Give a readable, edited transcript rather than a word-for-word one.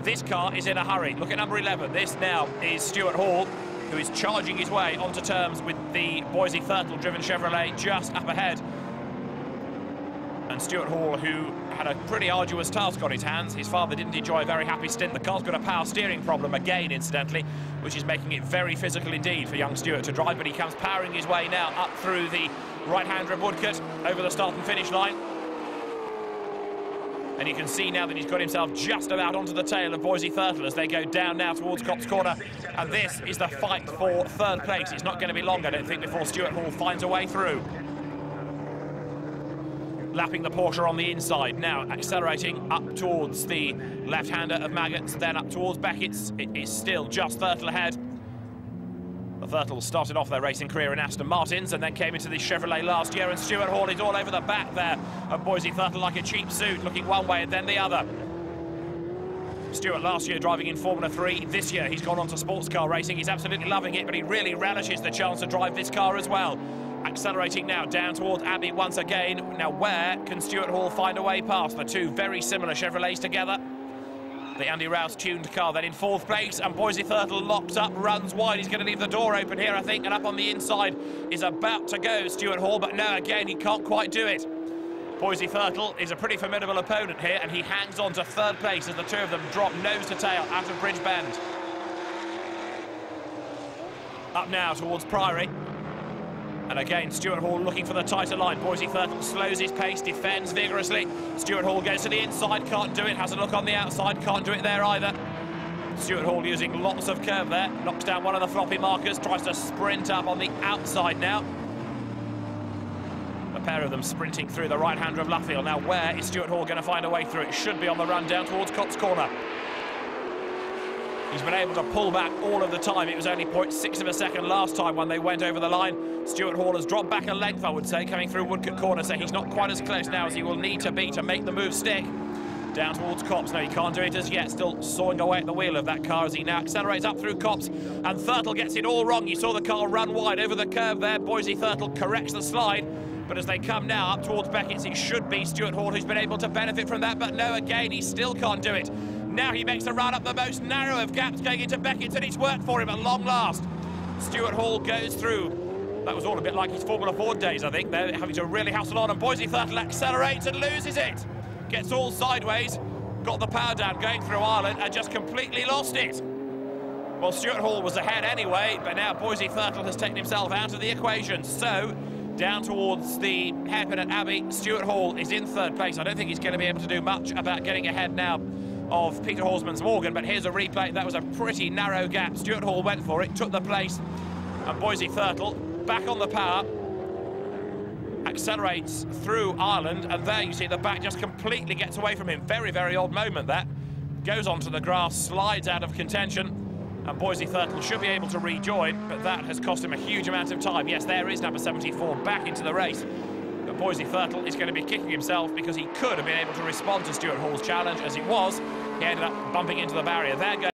This car is in a hurry. Look at number 11. This now is Stuart Hall, who is charging his way onto terms with the Boise Thurtle-driven Chevrolet just up ahead. And Stuart Hall, who had a pretty arduous task on his hands. His father didn't enjoy a very happy stint. The car's got a power steering problem again, incidentally, which is making it very physical indeed for young Stuart to drive, but he comes powering his way now up through the right-hander of Woodcote, over the start and finish line. And you can see now that he's got himself just about onto the tail of Boise Thurtle as they go down now towards Copse Corner. And this is the fight for third place. It's not going to be long, I don't think, before Stuart Hall finds a way through. Lapping the Porsche on the inside, now accelerating up towards the left-hander of Maggots, then up towards Beckett's. It is still just Thurtle ahead. The Thurtles started off their racing career in Aston Martins and then came into the Chevrolet last year, and Stuart Hall is all over the back there of Boise Thurtle like a cheap suit, looking one way and then the other. Stuart last year driving in Formula 3. This year he's gone on to sports car racing. He's absolutely loving it, but he really relishes the chance to drive this car as well. Accelerating now down towards Abbey once again. Now where can Stuart Hall find a way past the two very similar Chevrolets together? The Andy Rouse tuned car then in fourth place, and Boise Thurtle locks up, runs wide. He's going to leave the door open here, I think, and up on the inside is about to go Stuart Hall, but no, again, he can't quite do it. Boise Thurtle is a pretty formidable opponent here, and he hangs on to third place as the two of them drop nose to tail out of Bridge Bend. Up now towards Priory. And again, Stuart Hall looking for the tighter line. Boise Thurtle slows his pace, defends vigorously. Stuart Hall goes to the inside, can't do it, has a look on the outside, can't do it there either. Stuart Hall using lots of curve there, knocks down one of the floppy markers, tries to sprint up on the outside now. A pair of them sprinting through the right-hander of Luffield. Now where is Stuart Hall going to find a way through? It should be on the run down towards Copse Corner. He's been able to pull back all of the time. It was only 0.6 of a second last time when they went over the line. Stuart Hall has dropped back a length, I would say, coming through Woodcote Corner, so he's not quite as close now as he will need to be to make the move stick. Down towards Copse. No, he can't do it as yet. Still sawing away at the wheel of that car as he now accelerates up through Copse. And Thurtle gets it all wrong. You saw the car run wide over the curve there. Boise Thurtle corrects the slide. But as they come now up towards Beckett's, it should be Stuart Hall who's been able to benefit from that. But no, again, he still can't do it. Now he makes a run up the most narrow of gaps going into Beckett's, and it's worked for him at long last. Stuart Hall goes through. That was all a bit like his Formula 4 days, I think. They're having to really hustle on, and Boise Thurtle accelerates and loses it. Gets all sideways, got the power down going through Ireland, and just completely lost it. Well, Stuart Hall was ahead anyway, but now Boise Thurtle has taken himself out of the equation. So, down towards the hairpin at Abbey, Stuart Hall is in third place. I don't think he's going to be able to do much about getting ahead now of Peter Horsman's Morgan, but here's a replay. That was a pretty narrow gap. Stuart Hall went for it, took the place, and Boise Thurtle back on the power, accelerates through Ireland, and there you see the back just completely gets away from him. Very, very odd moment that. Goes onto the grass, slides out of contention, and Boise Thurtle should be able to rejoin, but that has cost him a huge amount of time. Yes, there is number 74 back into the race. But Boise Thurtle is going to be kicking himself because he could have been able to respond to Stuart Hall's challenge. As it was, he ended up bumping into the barrier. There goes